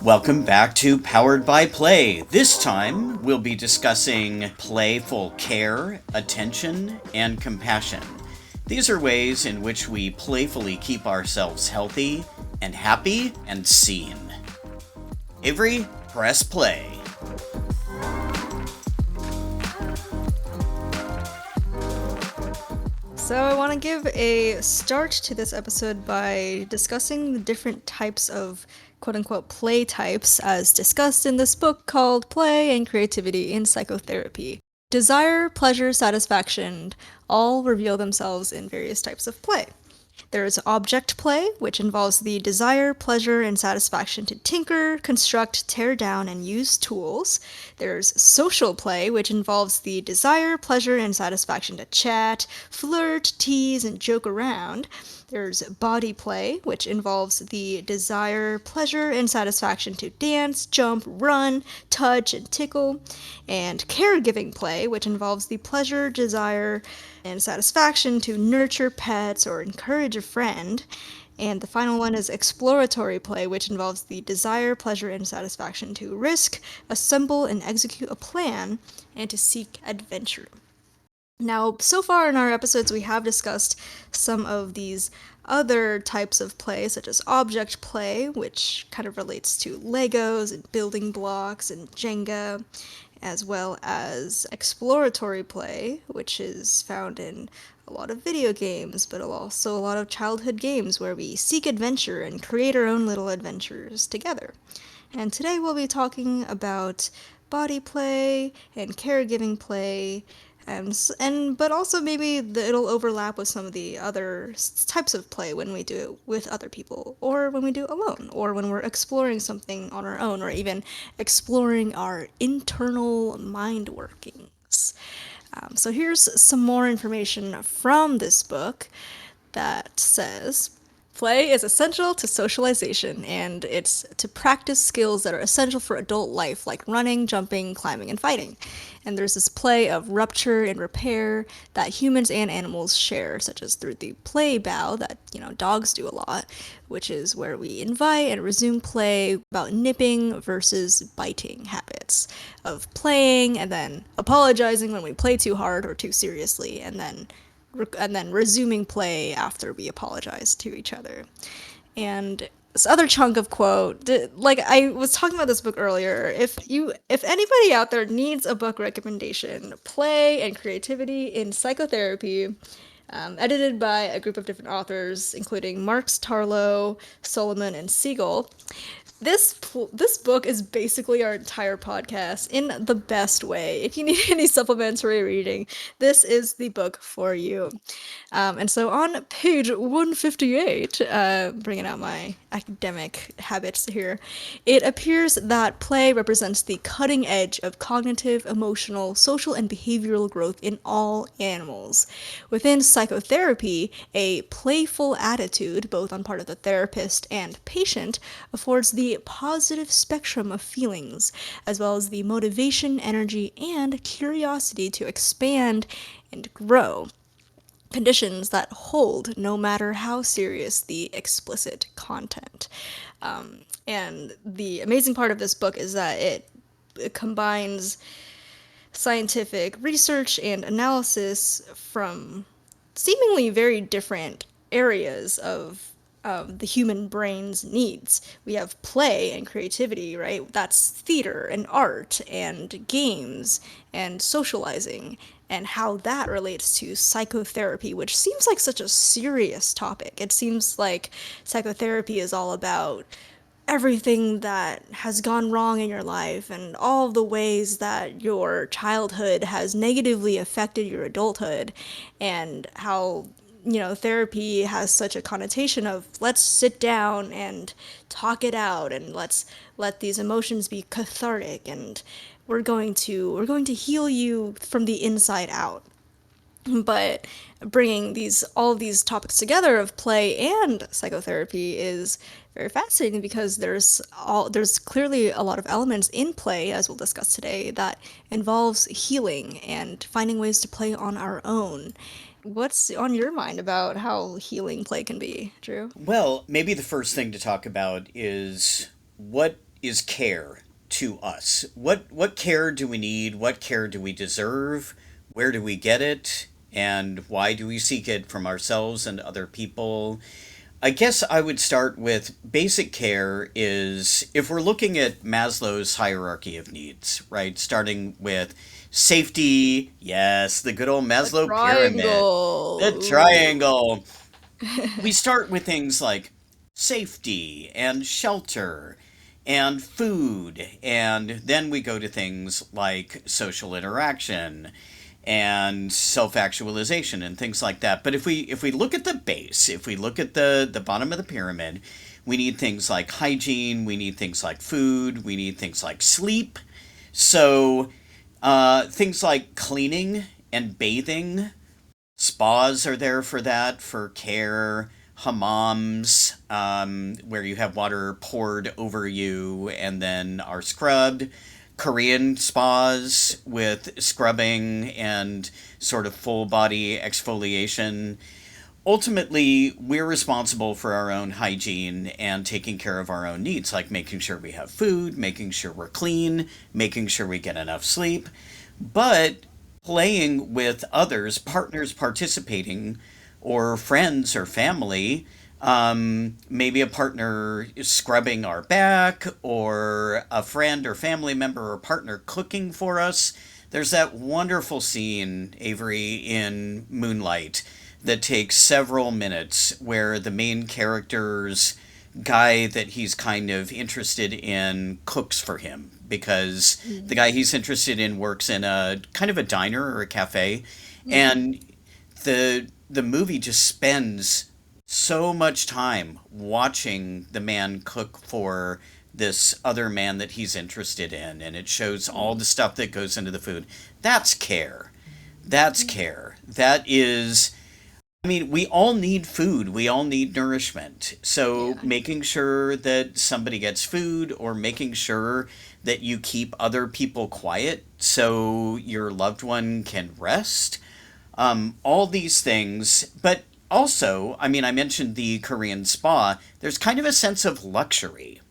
Welcome back to Powered by Play. This time, we'll be discussing playful care, attention, and compassion. These are ways in which we playfully keep ourselves healthy and happy and seen. Avery, press play. So I want to give a start to this episode by discussing the different types of quote-unquote play types as discussed in this book called Play and Creativity in Psychotherapy. Desire, pleasure, satisfaction all reveal themselves in various types of play. There is object play, which involves the desire, pleasure, and satisfaction to tinker, construct, tear down, and use tools. There's social play, which involves the desire, pleasure, and satisfaction to chat, flirt, tease, and joke around. There's body play, which involves the desire, pleasure, and satisfaction to dance, jump, run, touch, and tickle. And caregiving play, which involves the pleasure, desire, and satisfaction to nurture pets or encourage a friend. And the final one is exploratory play, which involves the desire, pleasure, and satisfaction to risk, assemble, and execute a plan, and to seek adventure. Now, so far in our episodes, we have discussed some of these other types of play, such as object play, which kind of relates to Legos and building blocks and Jenga, as well as exploratory play, which is found in a lot of video games, but also a lot of childhood games where we seek adventure and create our own little adventures together. And today we'll be talking about body play and caregiving play, but also maybe it'll overlap with some of the other types of play when we do it with other people, or when we do it alone, or when we're exploring something on our own, or even exploring our internal mind workings. So here's some more information from this book that says play is essential to socialization, and it's to practice skills that are essential for adult life, like running, jumping, climbing, and fighting. And there's this play of rupture and repair that humans and animals share, such as through the play bow that, dogs do a lot, which is where we invite and resume play about nipping versus biting habits of playing and then apologizing when we play too hard or too seriously, and then resuming play after we apologize to each other. And this other chunk of quote, like I was talking about this book earlier, if anybody out there needs a book recommendation, Play and Creativity in Psychotherapy, edited by a group of different authors, including Marks, Tarlow, Solomon, and Siegel. This book is basically our entire podcast in the best way. If you need any supplementary reading, this is the book for you. And so on page 158, bringing out my academic habits here, it appears that play represents the cutting edge of cognitive, emotional, social, and behavioral growth in all animals. Within psychotherapy, a playful attitude, both on part of the therapist and patient, affords the positive spectrum of feelings, as well as the motivation, energy, and curiosity to expand and grow, conditions that hold no matter how serious the explicit content. And the amazing part of this book is that it combines scientific research and analysis from seemingly very different areas of the human brain's needs. We have play and creativity, right? That's theater and art and games and socializing, and how that relates to psychotherapy, which seems like such a serious topic. It seems like psychotherapy is all about everything that has gone wrong in your life and all of the ways that your childhood has negatively affected your adulthood, and how therapy has such a connotation of let's sit down and talk it out, and let's let these emotions be cathartic, and we're going to heal you from the inside out. But bringing all of these topics together of play and psychotherapy is very fascinating, because there's clearly a lot of elements in play, as we'll discuss today, that involves healing and finding ways to play on our own. What's on your mind about how healing play can be, Drew? Well, maybe the first thing to talk about is what is care to us? What care do we need? What care do we deserve? Where do we get it? And why do we seek it from ourselves and other people? I guess I would start with basic care is if we're looking at Maslow's hierarchy of needs, right? Starting with safety, yes, the good old The Maslow pyramid, the triangle. triangle. We start with things like safety and shelter and food, and then we go to things like social interaction and self-actualization and things like that. But if we look at the base, if we look at the bottom of the pyramid, we need things like hygiene, we need things like food, we need things like sleep. So things like cleaning and bathing. Spas are there for that, for care. Hammams, where you have water poured over you and then are scrubbed. Korean spas with scrubbing and sort of full body exfoliation. Ultimately, we're responsible for our own hygiene and taking care of our own needs, like making sure we have food, making sure we're clean, making sure we get enough sleep. But playing with others, partners participating, or friends or family, maybe a partner scrubbing our back, or a friend or family member or partner cooking for us. There's that wonderful scene, Avery, in Moonlight that takes several minutes where the main character's guy that he's kind of interested in cooks for him because the guy he's interested in works in a kind of a diner or a cafe, and the movie just spends so much time watching the man cook for this other man that he's interested in, and it shows all the stuff that goes into the food. That's care. That's care. That is, I mean, we all need food. We all need nourishment. So Yeah. making sure that somebody gets food, or making sure that you keep other people quiet so your loved one can rest. All these things. But also, I mean, I mentioned the Korean spa. There's kind of a sense of luxury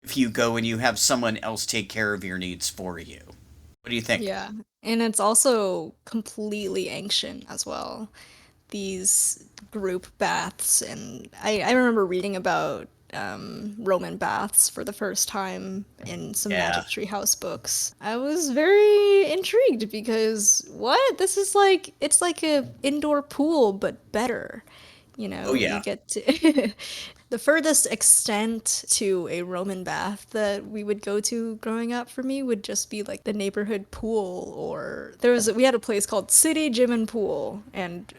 if you go and you have someone else take care of your needs for you. What do you think? Yeah. And it's also completely ancient as well. These group baths, and I remember reading about Roman baths for the first time in some Yeah. Magic Tree House books. I was very intrigued because what? This is like it's like a indoor pool but better. You Oh, know, you yeah. get to the furthest extent to a Roman bath that we would go to growing up for me would just be like the neighborhood pool, or we had a place called City Gym and Pool, and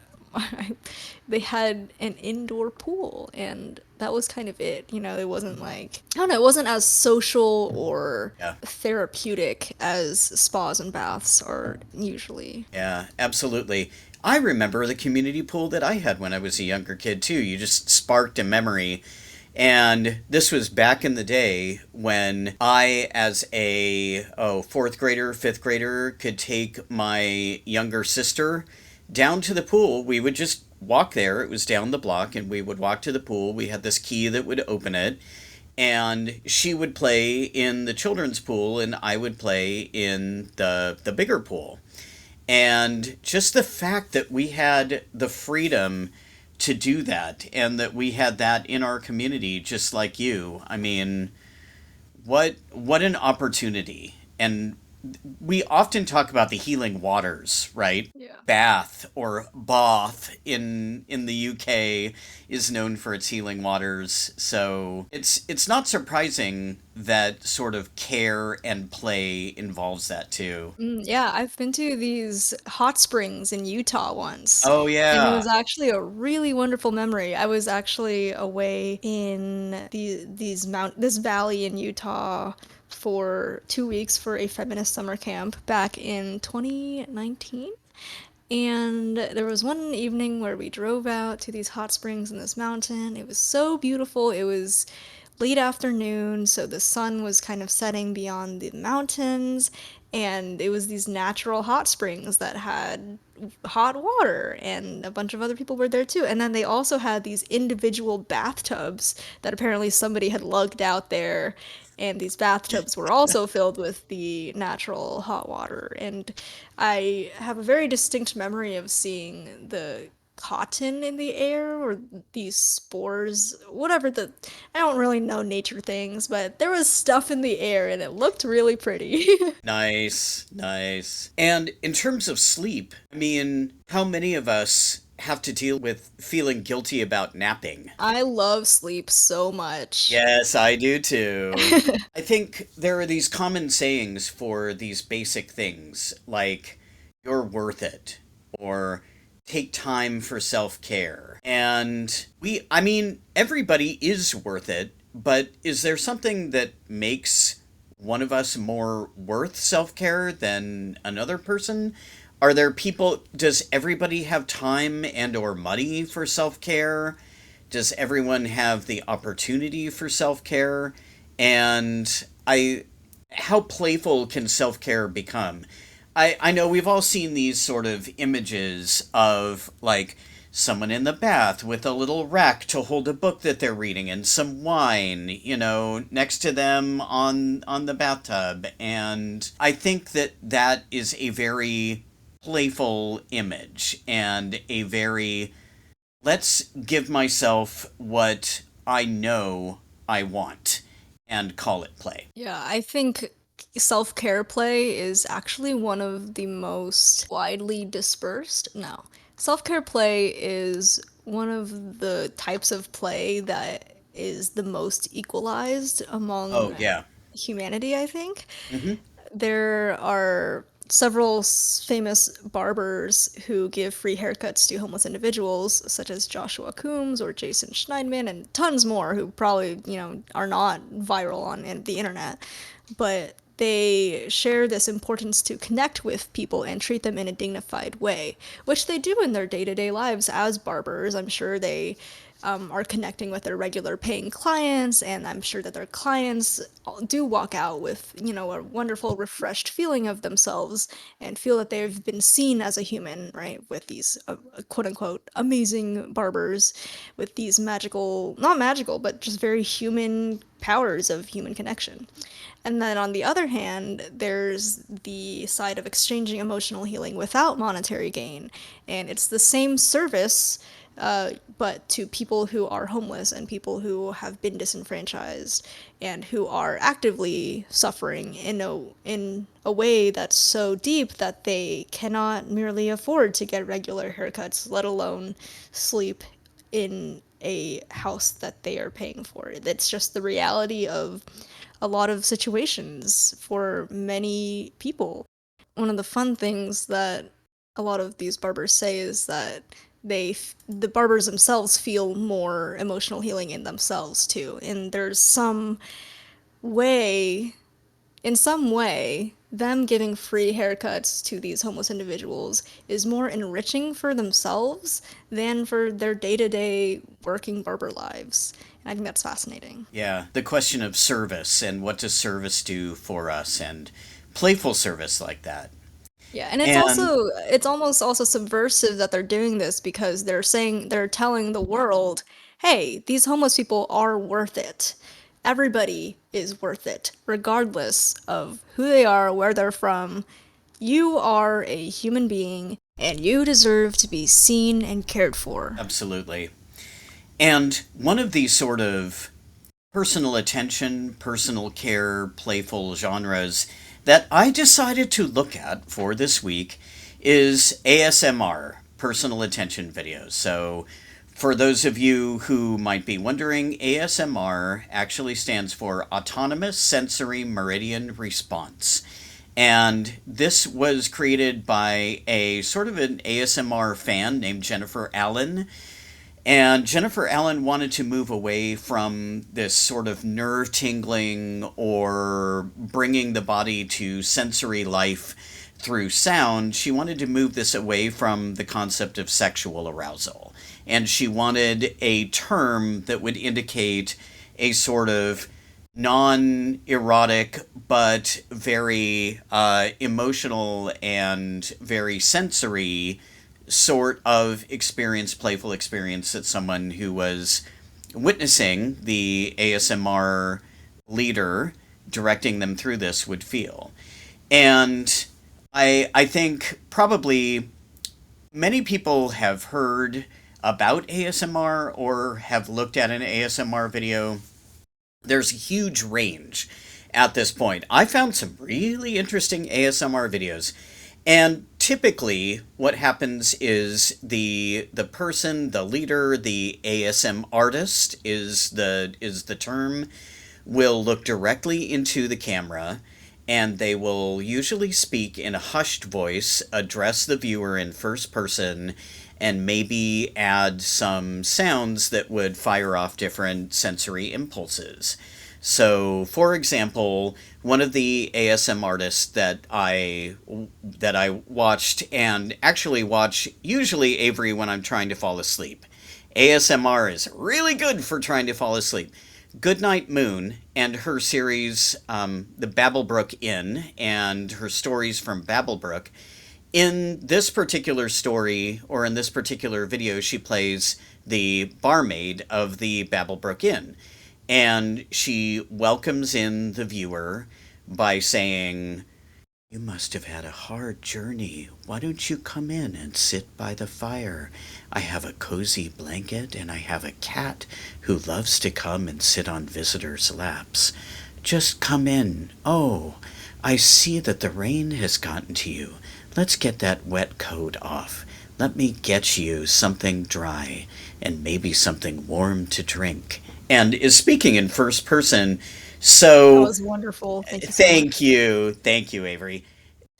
they had an indoor pool, and that was kind of it. You know, it wasn't like, I don't know, it wasn't as social or Yeah. therapeutic as spas and baths are usually. Yeah, absolutely. I remember the community pool that I had when I was a younger kid too. You just sparked a memory. And this was back in the day when I, as a fourth grader, fifth grader, could take my younger sister down to the pool. We would just walk there. It was down the block, and we would walk to the pool. We had this key that would open it, and she would play in the children's pool, and I would play in the bigger pool. And just the fact that we had the freedom to do that, and that we had that in our community, just like you. I mean, what an opportunity. And we often talk about the healing waters, right? Yeah. Bath or Bath in the UK is known for its healing waters. So it's not surprising that sort of care and play involves that too. Yeah, I've been to these hot springs in Utah once, Oh and it yeah. was actually a really wonderful memory. I was actually away in this valley in Utah for 2 weeks for a feminist summer camp back in 2019. And there was one evening where we drove out to these hot springs in this mountain. It was so beautiful. It was late afternoon, so the sun was kind of setting beyond the mountains, and it was these natural hot springs that had hot water, and a bunch of other people were there too. And then they also had these individual bathtubs that apparently somebody had lugged out there, and these bathtubs were also filled with the natural hot water. And I have a very distinct memory of seeing the cotton in the air or these spores, whatever the. I don't really know nature things, but there was stuff in the air and it looked really pretty. Nice, nice. And in terms of sleep, I mean, how many of us have to deal with feeling guilty about napping? I love sleep so much. Yes, I do too. I think there are these common sayings for these basic things, like, you're worth it, or take time for self care. And I mean, everybody is worth it, but is there something that makes one of us more worth self care than another person? Are there people, does everybody have time and or money for self care? Does everyone have the opportunity for self-care? And how playful can self-care become? I know we've all seen these sort of images of like someone in the bath with a little rack to hold a book that they're reading and some wine, next to them on the bathtub. And I think that that is a very playful image and a very let's give myself what I know I want and call it play. Yeah, I think self care play is actually one of the most widely dispersed. No, self care play is one of the types of play that is the most equalized Oh, among yeah. humanity, I think. Hmm. There are several famous barbers who give free haircuts to homeless individuals, such as Joshua Coombs or Jason Schneidman, and tons more who probably, are not viral on the internet. But they share this importance to connect with people and treat them in a dignified way, which they do in their day to day lives as barbers. I'm sure they are connecting with their regular paying clients, and I'm sure that their clients do walk out with, a wonderful, refreshed feeling of themselves and feel that they've been seen as a human, right? With these quote unquote amazing barbers with these magical, not magical, but just very human powers of human connection. And then on the other hand, there's the side of exchanging emotional healing without monetary gain. And it's the same service, but to people who are homeless and people who have been disenfranchised and who are actively suffering in a way that's so deep that they cannot merely afford to get regular haircuts, let alone sleep in a house that they are paying for. It's just the reality of a lot of situations for many people. One of the fun things that a lot of these barbers say is that the barbers themselves feel more emotional healing in themselves too. And there's way some way, them giving free haircuts to these homeless individuals is more enriching for themselves than for their day to day working barber lives. And I think that's fascinating. Yeah, the question of service and what does service do for us and playful service like that. Yeah, and And it's almost also subversive that they're doing this because they're telling the world, "Hey, these homeless people are worth it. Everybody is worth it, regardless of who they are, where they're from. You are a human being and you deserve to be seen and cared for." absolutely. And one of these sort of personal attention, personal care, playful genres that I decided to look at for this week is ASMR, personal attention videos. So, for those of you who might be wondering, ASMR actually stands for Autonomous Sensory Meridian Response. And this was created by a sort of an ASMR fan named Jennifer Allen, and Jennifer Allen wanted to move away from this sort of nerve tingling or bringing the body to sensory life through sound. She wanted to move this away from the concept of sexual arousal. And she wanted a term that would indicate a sort of non erotic but very emotional and very sensory sort of experience, playful experience that someone who was witnessing the ASMR leader directing them through this would feel. And I think probably many people have heard about ASMR or have looked at an ASMR video. There's a huge range at this point. I found some really interesting ASMR videos. And typically what happens is the person, the leader, the ASM artist is the term, will look directly into the camera, and they will usually speak in a hushed voice, address the viewer in first person, and maybe add some sounds that would fire off different sensory impulses. So, for example, one of the ASM artists that I watched, and actually watch usually Avery when I'm trying to fall asleep. ASMR is really good for trying to fall asleep. Goodnight Moon and her series, The Babblebrook Inn, and her stories from Babblebrook. In this particular story, or in this particular video, she plays the barmaid of the Babblebrook Inn. And she welcomes in the viewer by saying, "You must have had a hard journey. Why don't you come in and sit by the fire? I have a cozy blanket and I have a cat who loves to come and sit on visitors' laps. Just come in. Oh, I see that the rain has gotten to you. Let's get that wet coat off. Let me get you something dry and maybe something warm to drink." And is speaking in first person. That So was wonderful. Thank you so thank much. you. Thank you, Avery.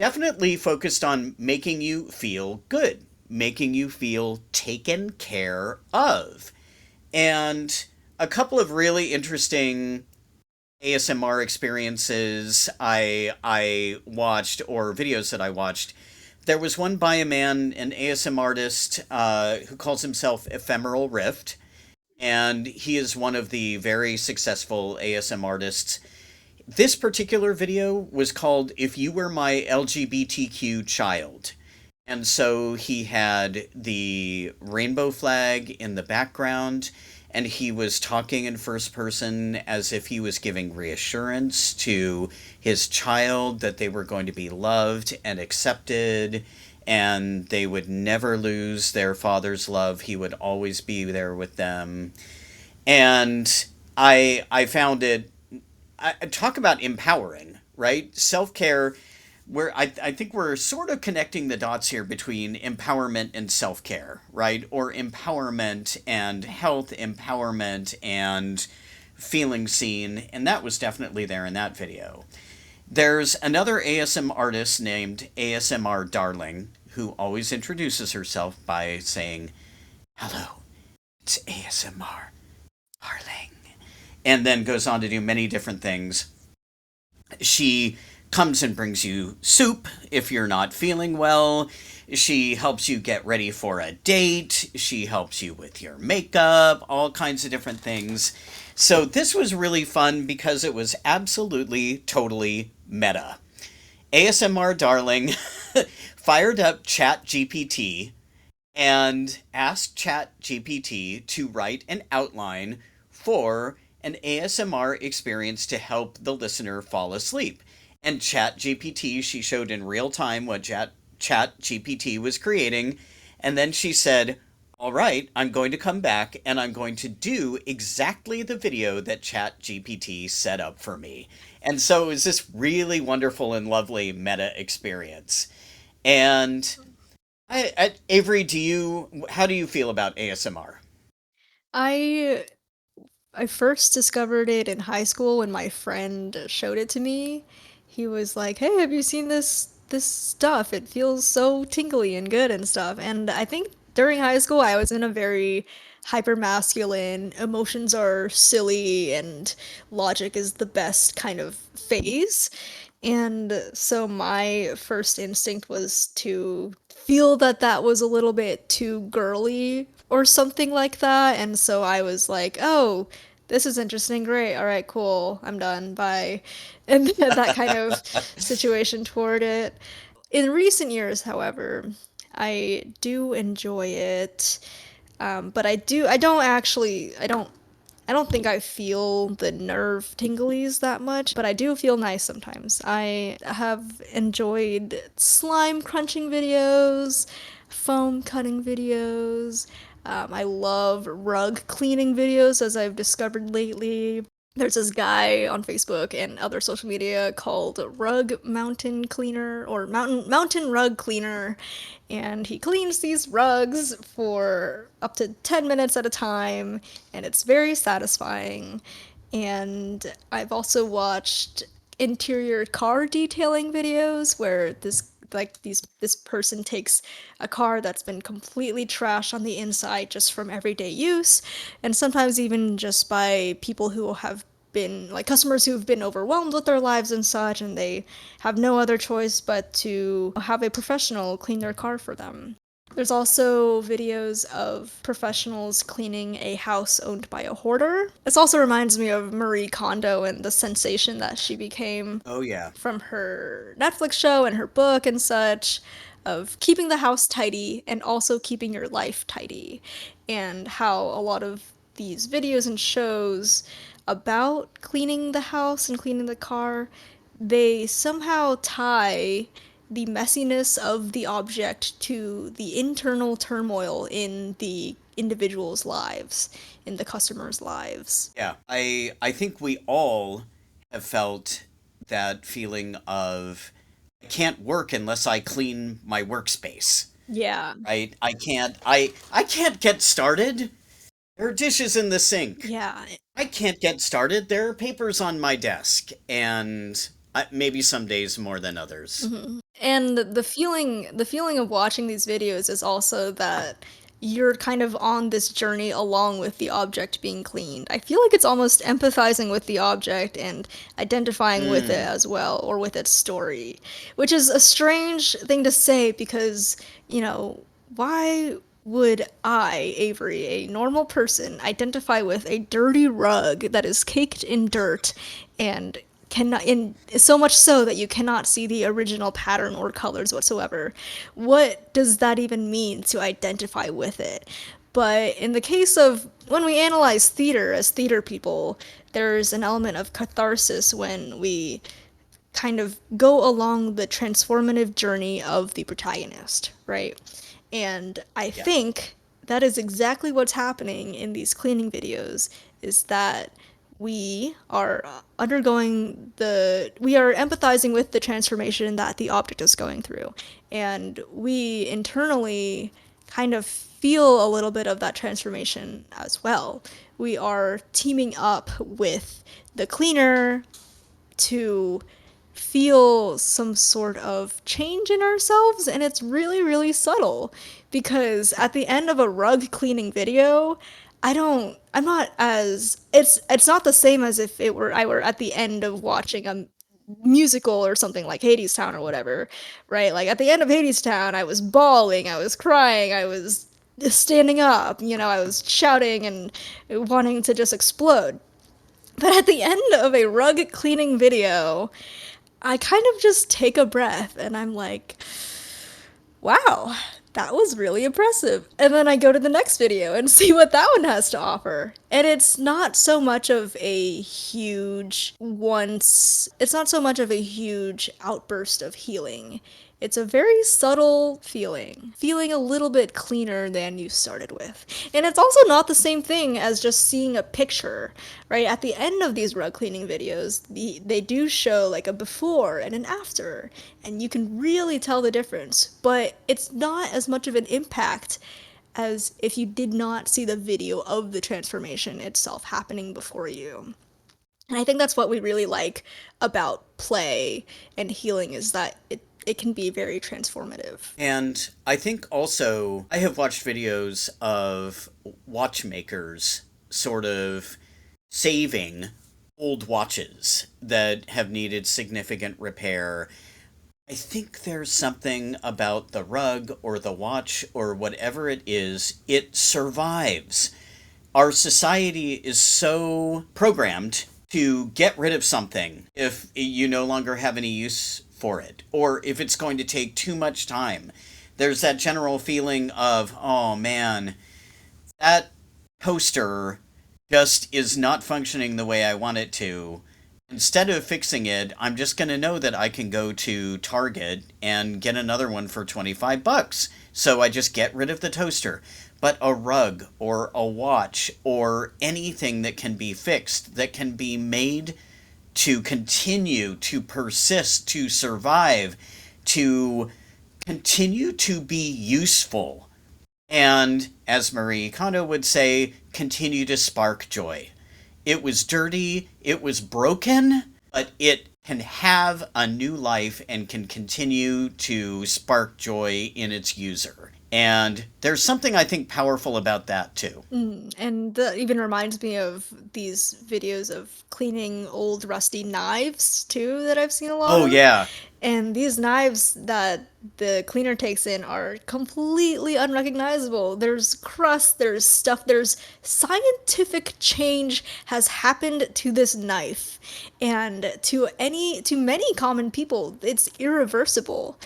Definitely focused on making you feel good, making you feel taken care of. And a couple of really interesting ASMR experiences I watched, or videos that I watched. There was one by a man, an ASM artist, who calls himself Ephemeral Rift, and he is one of the very successful ASM artists. This particular video was called "If You Were My LGBTQ Child." And so he had the rainbow flag in the background, and he was talking in first person as if he was giving reassurance to his child that they were going to be loved and accepted, and they would never lose their father's love. He would always be there with them. And I found it, talk about empowering, right? Self care, where I think we're sort of connecting the dots here between empowerment and self care, right? Or empowerment and health, empowerment and feeling seen. And that was definitely there in that video. There's another ASM artist named ASMR Darling who always introduces herself by saying, "Hello, it's ASMR Darling," and then goes on to do many different things. She comes and brings you soup if you're not feeling well. She helps you get ready for a date. She helps you with your makeup, all kinds of different things. So this was really fun because it was absolutely, totally meta. ASMR Darling fired up ChatGPT and asked ChatGPT to write an outline for an ASMR experience to help the listener fall asleep. And ChatGPT, she showed in real time what ChatGPT was creating, and then she said, "All right, I'm going to come back and I'm going to do exactly the video that ChatGPT set up for me." And so it was this really wonderful and lovely meta experience. And Avery, how do you feel about ASMR? I I first discovered it in high school when my friend showed it to me. He was like, "Hey, have you seen this stuff? It feels so tingly and good and stuff." And I think during high school I was in a very hyper masculine, emotions are silly and logic is the best kind of phase. And so my first instinct was to feel that that was a little bit too girly or something like that. And so I was like, "Oh, this is interesting. Great. All right, cool. I'm done. Bye." And that kind of situation toward it. In recent years, however, I do enjoy it. But I don't I don't think I feel the nerve tinglies that much, but I do feel nice sometimes. I have enjoyed slime crunching videos, foam cutting videos. I love rug cleaning videos, as I've discovered lately. There's this guy on Facebook and other social media called Rug Mountain Cleaner or Mountain Rug Cleaner, and he cleans these rugs for up to 10 minutes at a time, and it's very satisfying. And I've also watched interior car detailing videos where this person takes a car that's been completely trashed on the inside just from everyday use, and sometimes even just by people who have been like customers who've been overwhelmed with their lives and such, and they have no other choice but to have a professional clean their car for them. There's also videos of professionals cleaning a house owned by a hoarder. This also reminds me of Marie Kondo and the sensation that she became Oh, yeah. from her Netflix show and her book and such, of keeping the house tidy and also keeping your life tidy, and how a lot of these videos and shows about cleaning the house and cleaning the car, they somehow tie the messiness of the object to the internal turmoil in the individual's lives, in the customer's lives. Yeah. I think we all have felt that feeling of I can't work unless I clean my workspace. Yeah. Right? I can't get started. There are dishes in the sink. Yeah. I can't get started. There are papers on my desk, and maybe some days more than others. And the feeling of watching these videos is also that you're kind of on this journey along with the object being cleaned. I feel like it's almost empathizing with the object and identifying with it Mm, as well, or with its story, which is a strange thing to say because, why would I, Avery, a normal person, identify with a dirty rug that is caked in dirt and cannot, in so much so that you cannot see the original pattern or colors whatsoever? What does that even mean to identify with it? But in the case of when we analyze theater as theater people, there's an element of catharsis when we kind of go along the transformative journey of the protagonist, right? And I yeah. think that is exactly what's happening in these cleaning videos, is that we are we are empathizing with the transformation that the object is going through. And we internally kind of feel a little bit of that transformation as well. We are teaming up with the cleaner to feel some sort of change in ourselves, and it's really really subtle, because at the end of a rug cleaning video, I'm not as it's not the same as if it were I were at the end of watching a musical or something like Hadestown or whatever, right? Like at the end of Hadestown, I was bawling, I was crying, I was standing up, I was shouting and wanting to just explode. But at the end of a rug cleaning video, I kind of just take a breath and I'm like, wow, that was really impressive. And then I go to the next video and see what that one has to offer. And it's not so much of a huge outburst of healing. It's a very subtle feeling a little bit cleaner than you started with. And it's also not the same thing as just seeing a picture, right? At the end of these rug cleaning videos, they do show like a before and an after, and you can really tell the difference, but it's not as much of an impact as if you did not see the video of the transformation itself happening before you. And I think that's what we really like about play and healing, is that it can be very transformative. And I think also I have watched videos of watchmakers sort of saving old watches that have needed significant repair. I think there's something about the rug or the watch or whatever it is, it survives. Our society is so programmed to get rid of something if you no longer have any use for it, or if it's going to take too much time. There's that general feeling of, oh man, that toaster just is not functioning the way I want it to, instead of fixing it, I'm just going to know that I can go to Target and get another one for 25 bucks. So I just get rid of the toaster. But a rug or a watch or anything that can be fixed, that can be made to continue, to persist, to survive, to continue to be useful, and, as Marie Kondo would say, continue to spark joy. It was dirty, it was broken, but it can have a new life and can continue to spark joy in its user. And there's something I think powerful about that too. And that even reminds me of these videos of cleaning old rusty knives too that I've seen a lot Oh, of. yeah. And these knives that the cleaner takes in are completely unrecognizable. There's crust, there's stuff, there's scientific change has happened to this knife. And to many common people, it's irreversible.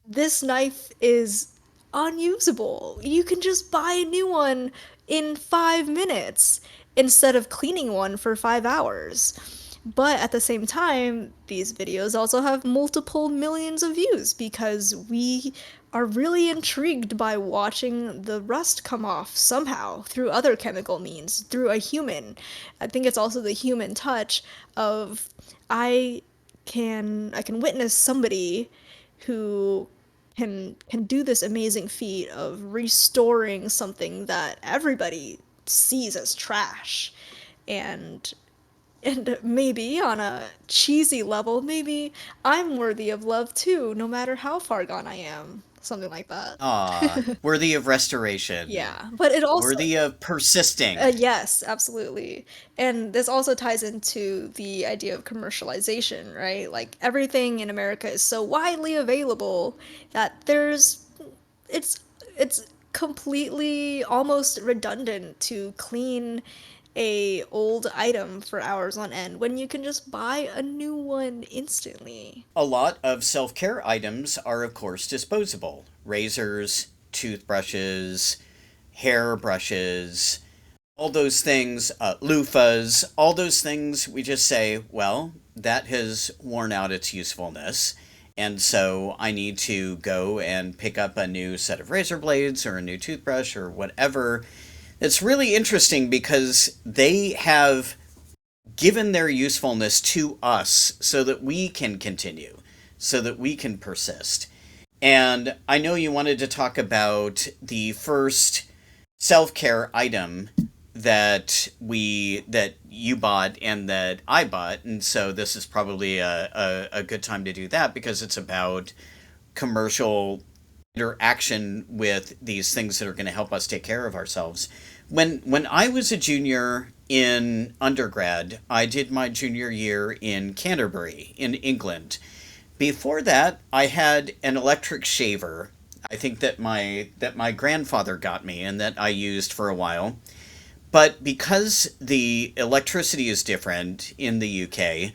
This knife is unusable. You can just buy a new one in 5 minutes instead of cleaning one for 5 hours. But at the same time, these videos also have multiple millions of views because we are really intrigued by watching the rust come off somehow through other chemical means, through a human. I think it's also the human touch of I I can witness somebody who can do this amazing feat of restoring something that everybody sees as trash. And maybe on a cheesy level, maybe I'm worthy of love too, no matter how far gone I am. Something like that. Ah, worthy of restoration, Yeah, but it also worthy of persisting. yes, absolutely. And this also ties into the idea of commercialization, right? Like everything in America is so widely available that it's it's completely almost redundant to clean a old item for hours on end when you can just buy a new one instantly. A lot of self care items are, of course, disposable: razors, toothbrushes, hair brushes, all those things, loofahs, all those things we just say, well, that has worn out its usefulness. And so I need to go and pick up a new set of razor blades or a new toothbrush or whatever. It's really interesting because they have given their usefulness to us so that we can continue, so that we can persist. And I know you wanted to talk about the first self-care item that you bought and that I bought, and so this is probably a good time to do that because it's about commercial interaction with these things that are going to help us take care of ourselves. When I was a junior in undergrad, I did my junior year in Canterbury in England. Before that, I had an electric shaver. I think that my grandfather got me and that I used for a while. But because the electricity is different in the UK,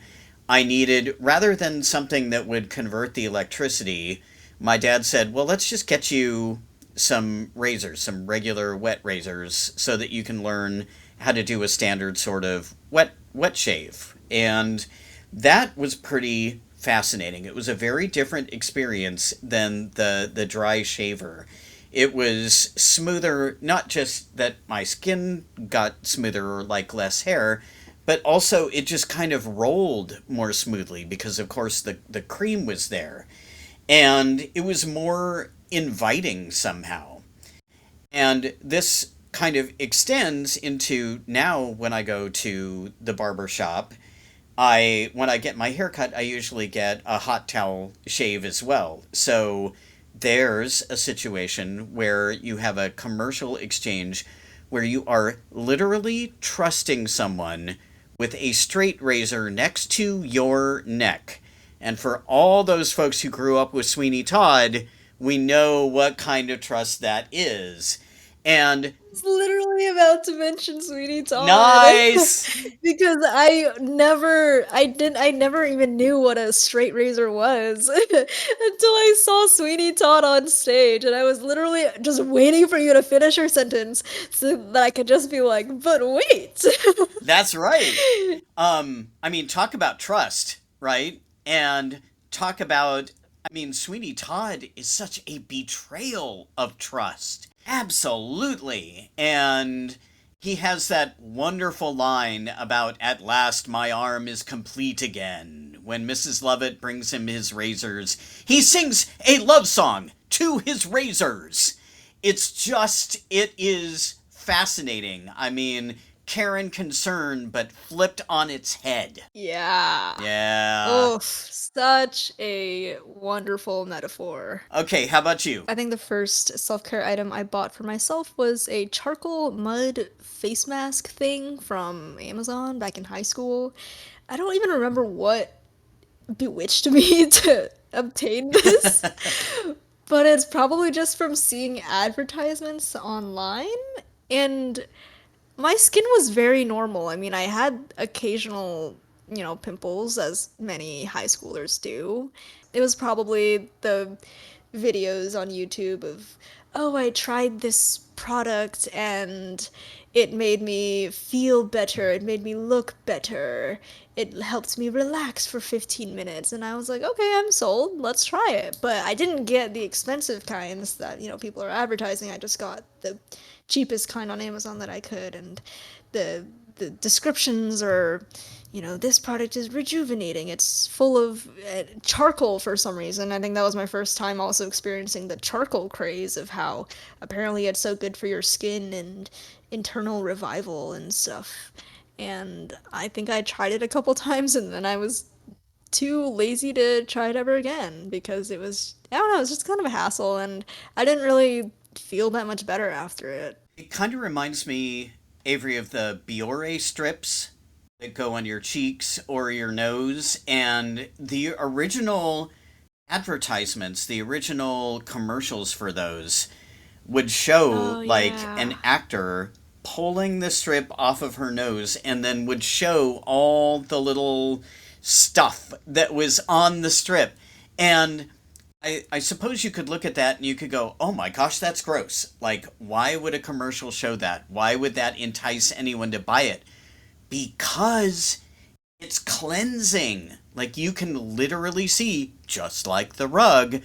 I needed, rather than something that would convert the electricity, my dad said, well, let's just get you some razors, some regular wet razors, so that you can learn how to do a standard sort of wet shave. And that was pretty fascinating. It was a very different experience than the dry shaver. It was smoother, not just that my skin got smoother or like less hair, but also it just kind of rolled more smoothly because, of course, the cream was there. And it was more inviting somehow. And this kind of extends into now when I go to the barber shop, when I get my hair cut, I usually get a hot towel shave as well. So there's a situation where you have a commercial exchange where you are literally trusting someone with a straight razor next to your neck. And for all those folks who grew up with Sweeney Todd, we know what kind of trust that is. And Was literally about to mention Sweetie Todd nice. because I never even knew what a straight razor was until I saw Sweetie Todd on stage, and I was literally just waiting for you to finish your sentence so that I could just be like, but wait. That's right. I mean, talk about trust, right? And talk about, I mean, Sweeney Todd is such a betrayal of trust. Absolutely. And he has that wonderful line about, "At last my arm is complete again." When Mrs. Lovett brings him his razors, he sings a love song to his razors. It is fascinating. I mean, care and concern, but flipped on its head. Yeah. Yeah. Oh, such a wonderful metaphor. Okay, how about you? I think the first self care item I bought for myself was a charcoal mud face mask thing from Amazon back in high school. I don't even remember what bewitched me to obtain this, but it's probably just from seeing advertisements online. And my skin was very normal. I mean, I had occasional, pimples, as many high schoolers do. It was probably the videos on YouTube of, oh, I tried this product and it made me feel better, it made me look better, it helped me relax for 15 minutes. And I was like, okay, I'm sold, let's try it. But I didn't get the expensive kinds that, people are advertising. I just got the cheapest kind on Amazon that I could, and the descriptions are, this product is rejuvenating. It's full of charcoal for some reason. I think that was my first time also experiencing the charcoal craze of how apparently it's so good for your skin and internal revival and stuff. And I think I tried it a couple times and then I was too lazy to try it ever again because it was, I don't know, it was just kind of a hassle and I didn't really feel that much better after it. It kind of reminds me, Avery, of the Biore strips that go on your cheeks or your nose. And the original advertisements, the original commercials for those would show Oh, like yeah. an actor pulling the strip off of her nose and then would show all the little stuff that was on the strip. And I suppose you could look at that and you could go, oh my gosh, that's gross. Like, why would a commercial show that? Why would that entice anyone to buy it? Because it's cleansing. Like, you can literally see, just like the rug,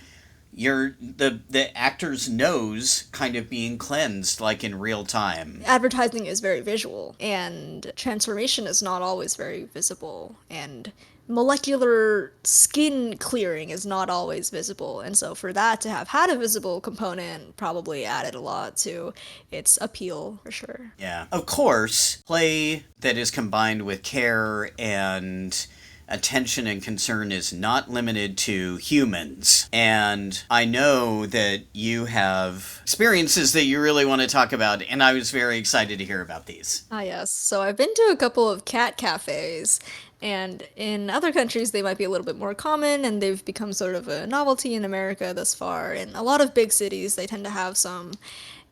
the actor's nose kind of being cleansed like in real time. Advertising is very visual, and transformation is not always very visible, and molecular skin clearing is not always visible. And so, for that to have had a visible component, probably added a lot to its appeal for sure. Yeah. Of course, play that is combined with care and attention and concern is not limited to humans. And I know that you have experiences that you really want to talk about, and I was very excited to hear about these. Ah, yes. So I've been to a couple of cat cafes, and in other countries they might be a little bit more common, and they've become sort of a novelty in America thus far. In a lot of big cities, they tend to have some.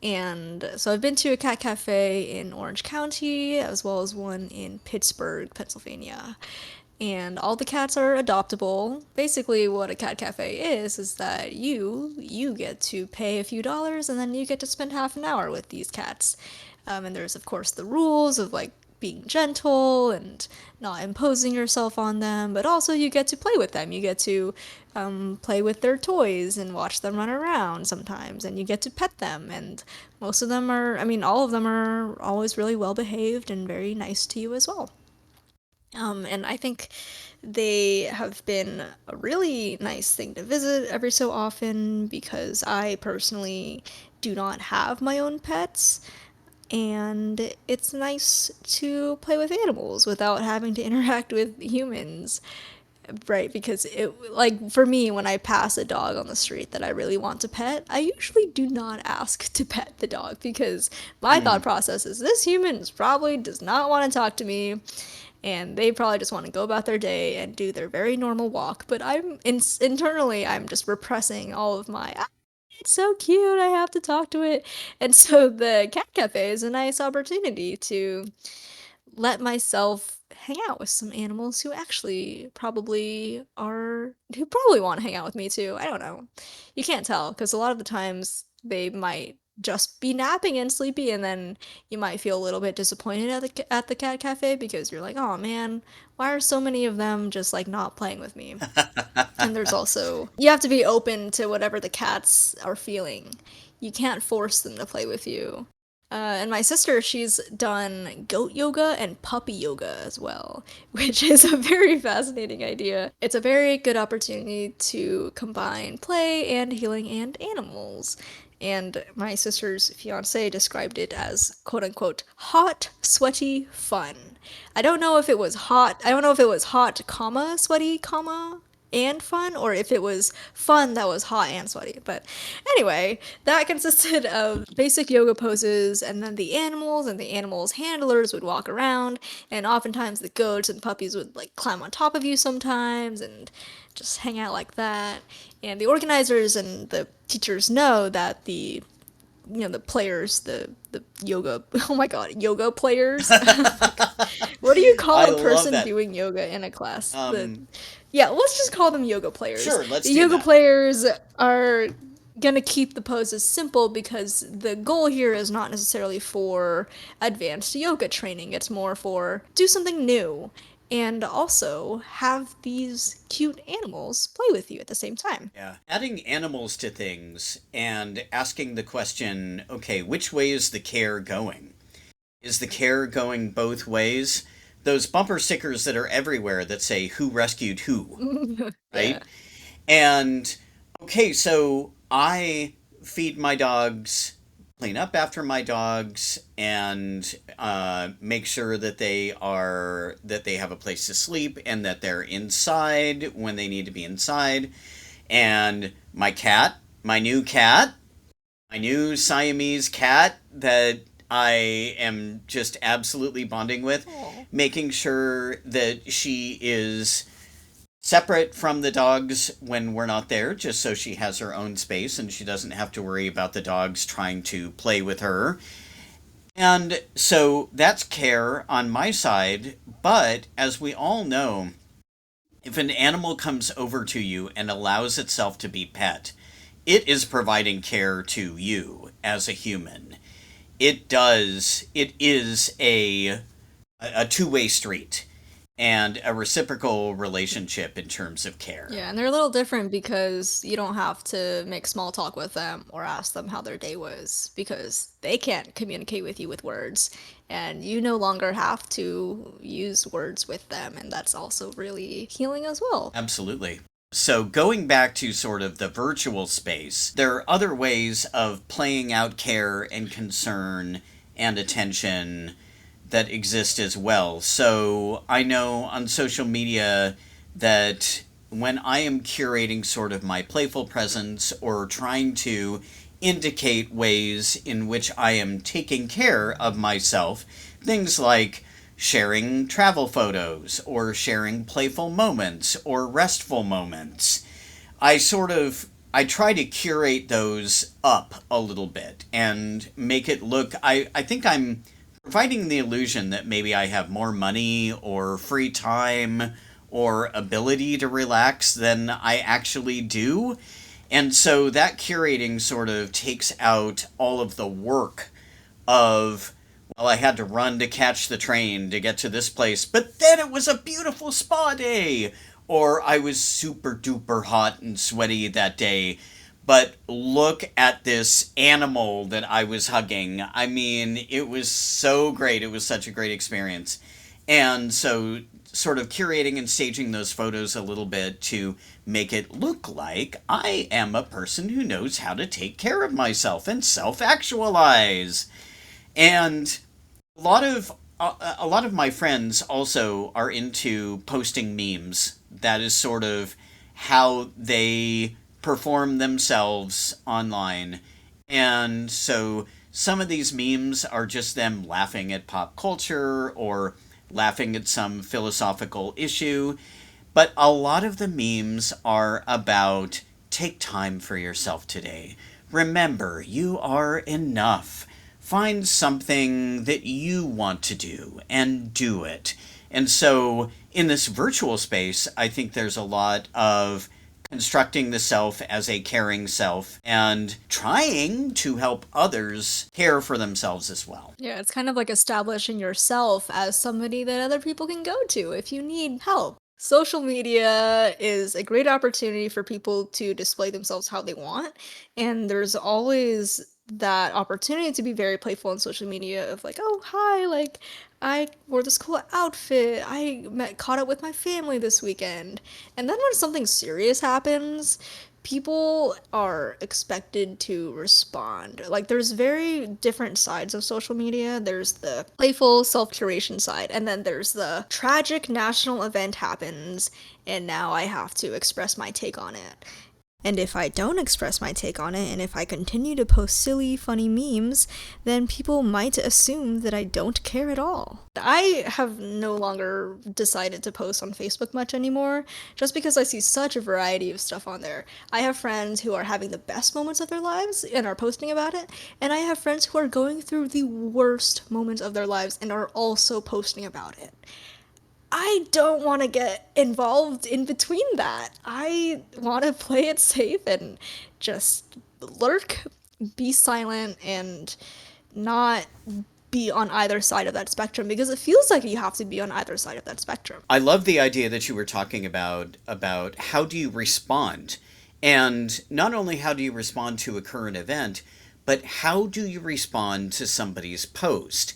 And so I've been to a cat cafe in Orange County, as well as one in Pittsburgh, Pennsylvania. And all the cats are adoptable. Basically, what a cat cafe is that you get to pay a few dollars and then you get to spend half an hour with these cats. And there's of course the rules of like being gentle and not imposing yourself on them, but also you get to play with them. You get to play with their toys and watch them run around sometimes, and you get to pet them. And most of them are, I mean, all of them are always really well behaved and very nice to you as well. And I think they have been a really nice thing to visit every so often because I personally do not have my own pets. And it's nice to play with animals without having to interact with humans. Right, because like, for me, when I pass a dog on the street that I really want to pet, I usually do not ask to pet the dog because my thought Hmm. process is this human probably does not want to talk to me and they probably just want to go about their day and do their very normal walk. But internally, I'm just repressing all of my. It's so cute. I have to talk to it. And so the cat cafe is a nice opportunity to let myself hang out with some animals who actually who probably want to hang out with me too. I don't know. You can't tell because a lot of the times they might just be napping and sleepy, and then you might feel a little bit disappointed at the cat cafe because you're like, oh man, why are so many of them just like not playing with me? And there's also, you have to be open to whatever the cats are feeling. You can't force them to play with you. And my sister, she's done goat yoga and puppy yoga as well, which is a very fascinating idea. It's a very good opportunity to combine play and healing and animals. And my sister's fiance described it as quote unquote hot, sweaty fun. I don't know if it was hot, comma, sweaty, comma, and fun, or if it was fun that was hot and sweaty. But anyway, that consisted of basic yoga poses, and then the animals and the animals' handlers would walk around, and oftentimes the goats and puppies would like climb on top of you sometimes and just hang out like that. And the organizers and the teachers know that the players, the yoga, oh my god, yoga players. What do you I call a love person that. doing yoga in a class? Um, Yeah, let's just call them yoga players. sure, let's The do yoga that. players are gonna keep the poses simple because the goal here is not necessarily for advanced yoga training. It's more for do something new and also have these cute animals play with you at the same time. Yeah. Adding animals to things and asking the question, okay, which way is the care going? Is the care going both ways? Those bumper stickers that are everywhere that say, who rescued who, Yeah. right? And okay, so I feed my dogs, clean up after my dogs, and make sure that they have a place to sleep and that they're inside when they need to be inside. And my new cat, my new Siamese cat that I am just absolutely bonding with, Aw. making sure that she is separate from the dogs when we're not there, just so she has her own space and she doesn't have to worry about the dogs trying to play with her. And so that's care on my side, but as we all know, if an animal comes over to you and allows itself to be pet, it is providing care to you as a human. It is a two-way street and a reciprocal relationship in terms of care. Yeah, and they're a little different because you don't have to make small talk with them or ask them how their day was because they can't communicate with you with words, and you no longer have to use words with them, and that's also really healing as well. Absolutely. So, going back to sort of the virtual space, there are other ways of playing out care and concern and attention that exist as well. So, I know on social media that when I am curating sort of my playful presence or trying to indicate ways in which I am taking care of myself, things like sharing travel photos or sharing playful moments or restful moments. I try to curate those up a little bit and make it look I think I'm providing the illusion that maybe I have more money or free time or ability to relax than I actually do. And so that curating sort of takes out all of the work of, well, I had to run to catch the train to get to this place, but then it was a beautiful spa day. Or I was super duper hot and sweaty that day. But look at this animal that I was hugging. I mean, it was so great. It was such a great experience. And so, sort of curating and staging those photos a little bit to make it look like I am a person who knows how to take care of myself and self actualize. And a lot of a lot of my friends also are into posting memes. That is sort of how they perform themselves online. And so some of these memes are just them laughing at pop culture or laughing at some philosophical issue. But a lot of the memes are about take time for yourself today. Remember, you are enough. Find something that you want to do and do it. And so, in this virtual space, I think there's a lot of constructing the self as a caring self and trying to help others care for themselves as well. Yeah, it's kind of like establishing yourself as somebody that other people can go to if you need help. Social media is a great opportunity for people to display themselves how they want, and there's always that opportunity to be very playful on social media of like, oh, hi, like I wore this cool outfit. Caught up with my family this weekend. And then when something serious happens, people are expected to respond. Like, there's very different sides of social media. There's the playful self curation side, and then there's the tragic national event happens, and now I have to express my take on it. And if I don't express my take on it, and if I continue to post silly, funny memes, then people might assume that I don't care at all. I have no longer decided to post on Facebook much anymore, just because I see such a variety of stuff on there. I have friends who are having the best moments of their lives and are posting about it, and I have friends who are going through the worst moments of their lives and are also posting about it. I don't want to get involved in between that. I want to play it safe and just lurk, be silent, and not be on either side of that spectrum because it feels like you have to be on either side of that spectrum. I love the idea that you were talking about how do you respond? And not only how do you respond to a current event, but how do you respond to somebody's post?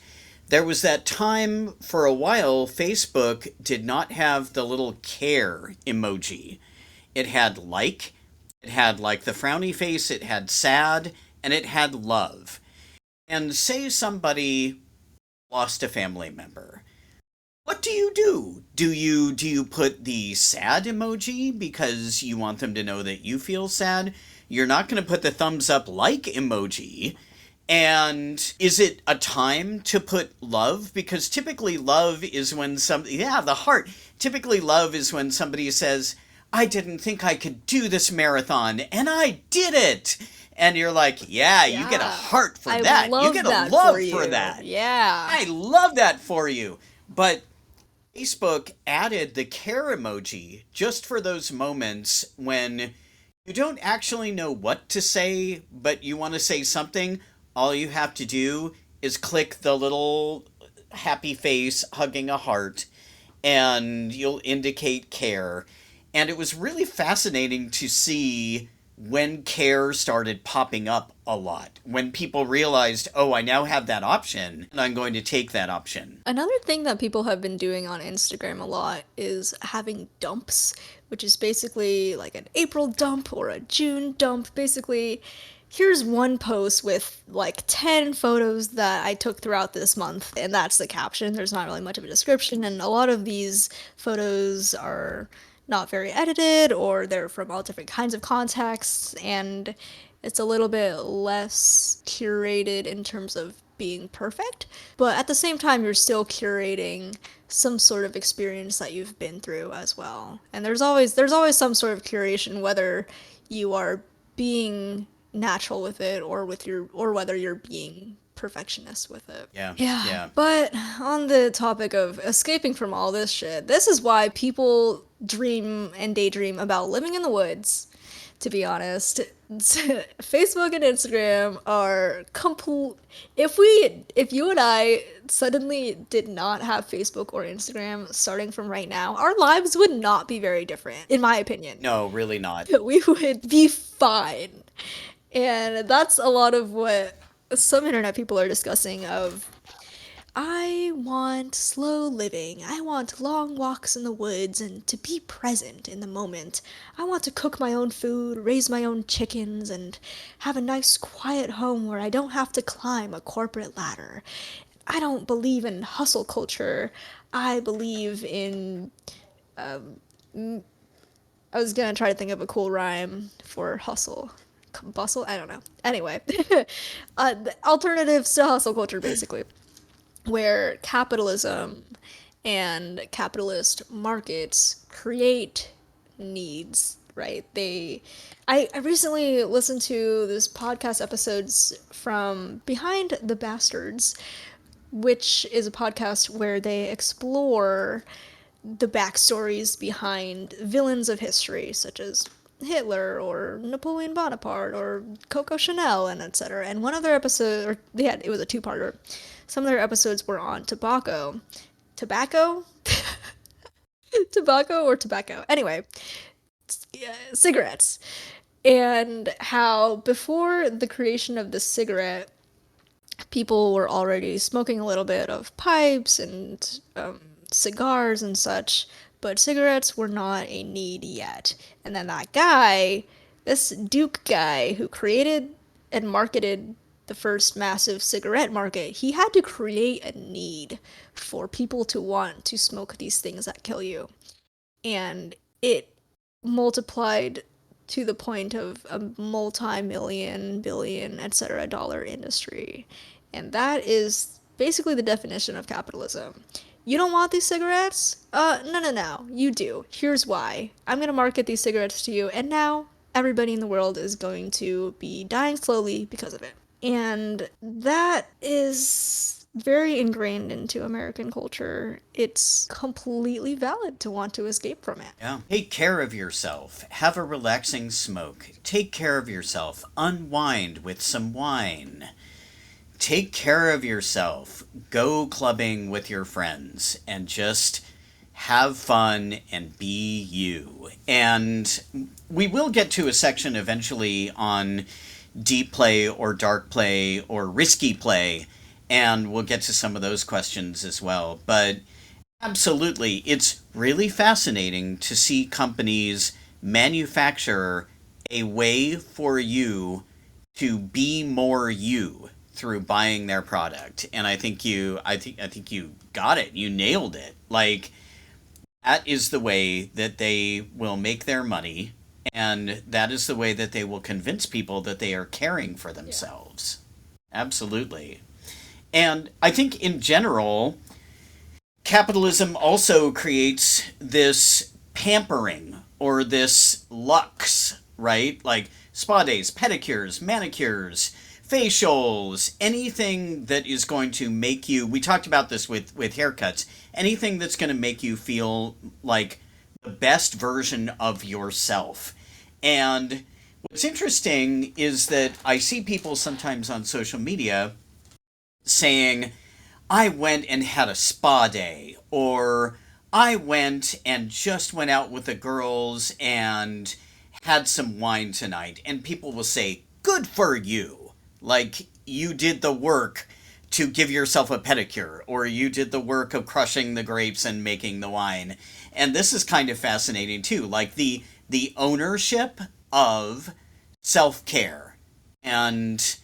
There was that time for a while Facebook did not have the little care emoji. It had like, it had like the frowny face, it had sad, and it had love. And say somebody lost a family member. What do you do? Do you put the sad emoji because you want them to know that you feel sad? You're not going to put the thumbs up like emoji. And is it a time to put love? Because typically love is when somebody, yeah, the heart. Typically love is when somebody says, I didn't think I could do this marathon, and I did it. And you're like, yeah, you get a heart for that. You get a love for that. Yeah. I love that for you. But Facebook added the care emoji just for those moments when you don't actually know what to say, but you want to say something. All you have to do is click the little happy face hugging a heart, and you'll indicate care. And it was really fascinating to see when care started popping up a lot. When people realized, oh, I now have that option, and I'm going to take that option. Another thing that people have been doing on Instagram a lot is having dumps, which is basically like an April dump or a June dump. Basically, here's one post with like 10 photos that I took throughout this month, and that's the caption. There's not really much of a description, and a lot of these photos are not very edited, or they're from all different kinds of contexts, and it's a little bit less curated in terms of being perfect, but at the same time you're still curating some sort of experience that you've been through as well. And there's always some sort of curation, whether you are being natural with it or whether you're being perfectionist with it. Yeah. But on the topic of escaping from all this shit, this is why people dream and daydream about living in the woods, to be honest. Facebook and Instagram are complete. If you and I suddenly did not have Facebook or Instagram starting from right now, our lives would not be very different, in my opinion. No, really not. We would be fine. And that's a lot of what some internet people are discussing of, I want slow living. I want long walks in the woods and to be present in the moment. I want to cook my own food, raise my own chickens, and have a nice quiet home where I don't have to climb a corporate ladder. I don't believe in hustle culture. I believe in I was gonna try to think of a cool rhyme for hustle. Bustle? I don't know. Anyway, the alternatives to hustle culture, basically, where capitalism and capitalist markets create needs right? I recently listened to this podcast episodes from Behind the Bastards, which is a podcast where they explore the backstories behind villains of history, such as Hitler or Napoleon Bonaparte or Coco Chanel and etc. And one of their episodes, or it was a two-parter. Some of their episodes were on tobacco, tobacco or tobacco. Anyway, cigarettes, and how before the creation of the cigarette, people were already smoking a little bit of pipes and cigars and such, but cigarettes were not a need yet. And then that guy, this Duke guy who created and marketed the first massive cigarette market, he had to create a need for people to want to smoke these things that kill you. And it multiplied to the point of a multi-million, billion, etc. dollar industry. And that is basically the definition of capitalism. You don't want these cigarettes? No. You do. Here's why. I'm going to market these cigarettes to you, and now everybody in the world is going to be dying slowly because of it. And that is very ingrained into American culture. It's completely valid to want to escape from it. Yeah. Take care of yourself. Have a relaxing smoke. Take care of yourself. Unwind with some wine. Take care of yourself. Go clubbing with your friends and just have fun and be you. And we will get to a section eventually on deep play or dark play or risky play, and we'll get to some of those questions as well. But absolutely, it's really fascinating to see companies manufacture a way for you to be more you through buying their product. And I think you got it. You nailed it. Like, that is the way that they will make their money, and that is the way that they will convince people that they are caring for themselves. Yeah. Absolutely. And I think in general, capitalism also creates this pampering or this lux, right? Like spa days, pedicures, manicures, facials, anything that is going to make you, we talked about this with haircuts, anything that's going to make you feel like the best version of yourself. And what's interesting is that I see people sometimes on social media saying, I went and had a spa day, or I went and just went out with the girls and had some wine tonight. And people will say, good for you. Like, you did the work to give yourself a pedicure, or you did the work of crushing the grapes and making the wine. And this is kind of fascinating too, like the ownership of self-care and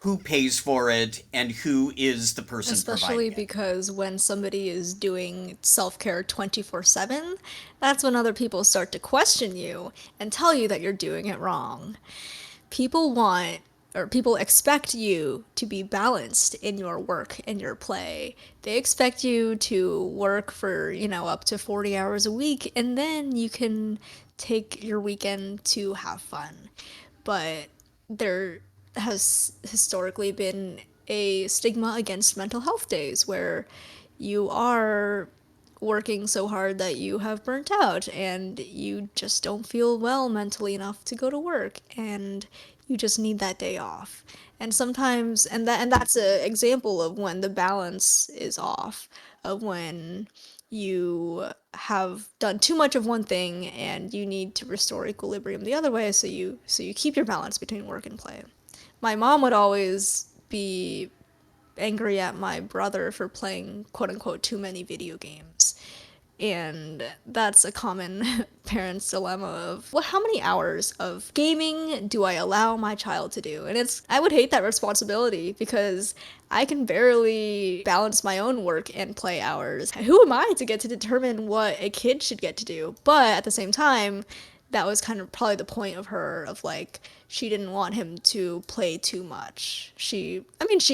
who pays for it and who is the person Especially providing it. because when somebody is doing self care 24/7, that's when other people start to question you and tell you that you're doing it wrong. People want, or people expect you to be balanced in your work and your play. They expect you to work for, up to 40 hours a week, and then you can take your weekend to have fun. But there has historically been a stigma against mental health days where you are working so hard that you have burnt out and you just don't feel well mentally enough to go to work, and you just need that day off. And sometimes, and that's an example of when the balance is off, of when you have done too much of one thing and you need to restore equilibrium the other way, so you keep your balance between work and play. My mom would always be angry at my brother for playing quote unquote too many video games. And that's a common parent's dilemma of how many hours of gaming do I allow my child to do? And I would hate that responsibility because I can barely balance my own work and play hours. Who am I to get to determine what a kid should get to do? But at the same time, that was kind of probably the point of her, of like, she didn't want him to play too much. She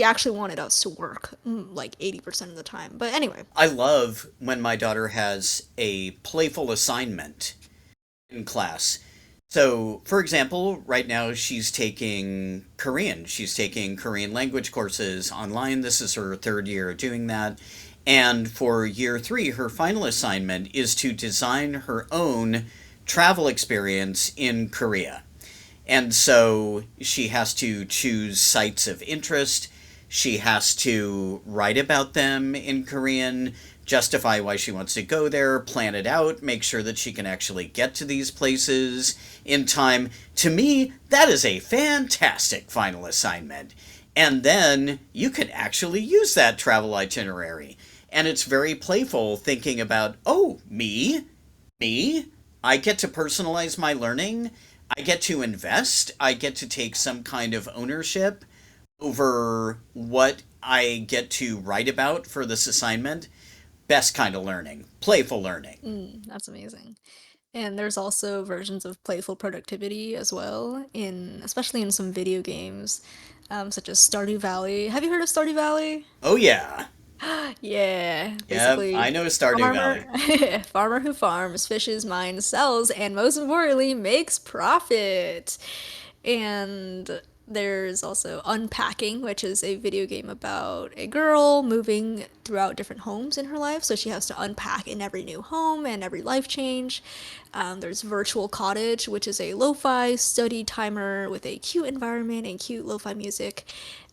actually wanted us to work like 80% of the time. But anyway. I love when my daughter has a playful assignment in class So, for example, right now she's taking Korean. She's taking Korean language courses online. This is her third year of doing that. And for year three, her final assignment is to design her own travel experience in Korea. And so she has to choose sites of interest. She has to write about them in Korean, justify why she wants to go there, plan it out, make sure that she can actually get to these places in time. To me, that is a fantastic final assignment. And then you can actually use that travel itinerary. And it's very playful thinking about, oh, me, I get to personalize my learning. I get to invest. I get to take some kind of ownership over what I get to write about for this assignment. Best kind of learning, playful learning. That's amazing. And there's also versions of playful productivity as well, in especially in some video games, such as Stardew Valley. Have you heard of Stardew Valley? Oh, yeah. Yeah, Yep, I basically, know Stardew farmer Valley. farmer who farms, fishes, mines, sells, and most importantly, makes profit. And there's also Unpacking, which is a video game about a girl moving throughout different homes in her life. So she has to unpack in every new home and every life change. There's Virtual Cottage, which is a lo fi study timer with a cute environment and cute lo fi music.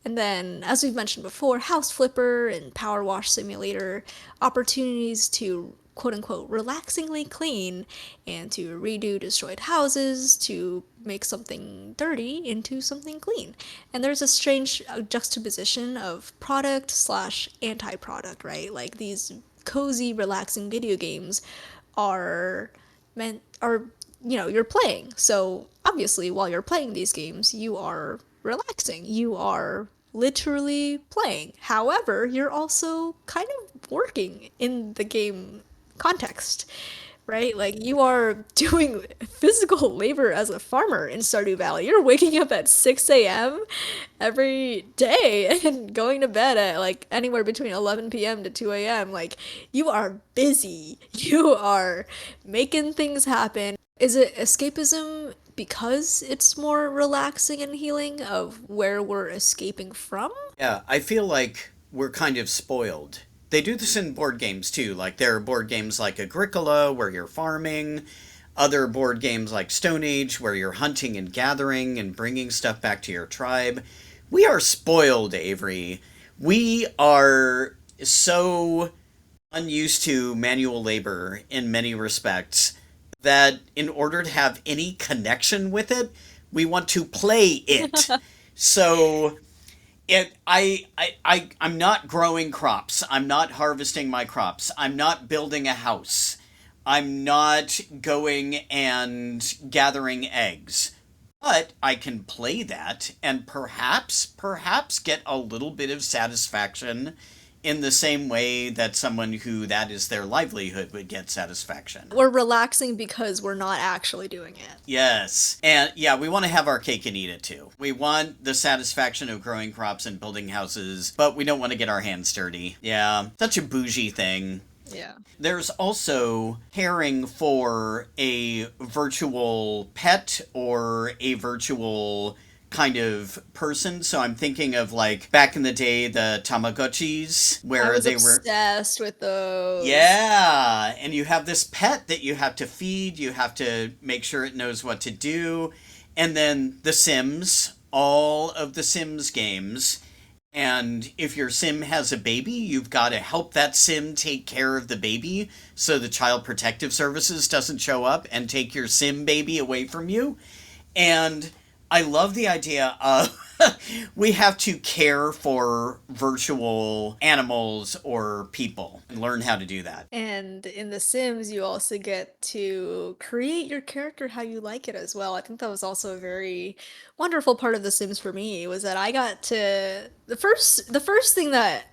And then, as we've mentioned before, House Flipper and Power Wash Simulator, opportunities to quote unquote relaxingly clean and to redo destroyed houses to make something dirty into something clean. And there's a strange juxtaposition of product slash anti product, right? Like these cozy, relaxing video games are are you're playing. So obviously while you're playing these games, you are relaxing. You are literally playing. However, you're also kind of working in the game context, right? Like you are doing physical labor as a farmer in Stardew Valley. You're waking up at 6 a.m. every day and going to bed at like anywhere between 11 p.m. to 2 a.m. Like you are busy. You are making things happen. Is it escapism because it's more relaxing and healing of where we're escaping from? Yeah, I feel like we're kind of spoiled. They do this in board games too. Like there are board games like Agricola where you're farming, other board games like Stone Age where you're hunting and gathering and bringing stuff back to your tribe. We are spoiled, Avery. We are so unused to manual labor in many respects that in order to have any connection with it, we want to play it. So I'm not growing crops. I'm not harvesting my crops. I'm not building a house. I'm not going and gathering eggs. But I can play that and perhaps get a little bit of satisfaction in the same way that someone who that is their livelihood would get satisfaction. We're relaxing because we're not actually doing it. Yes. And yeah, we want to have our cake and eat it too. We want the satisfaction of growing crops and building houses, but we don't want to get our hands dirty. Yeah, such a bougie thing. Yeah. There's also caring for a virtual pet or a virtual kind of person. So I'm thinking of like back in the day, the Tamagotchis, I where was they were. obsessed with those. Yeah, and you have this pet that you have to feed, you have to make sure it knows what to do. And then The Sims, all of the Sims games. And if your sim has a baby, you've got to help that sim take care of the baby so the Child Protective Services doesn't show up and take your sim baby away from you. And I love the idea of we have to care for virtual animals or people and learn how to do that. And in The Sims, you also get to create your character how you like it as well. I think that was also a very wonderful part of The Sims for me was that I got to the first thing that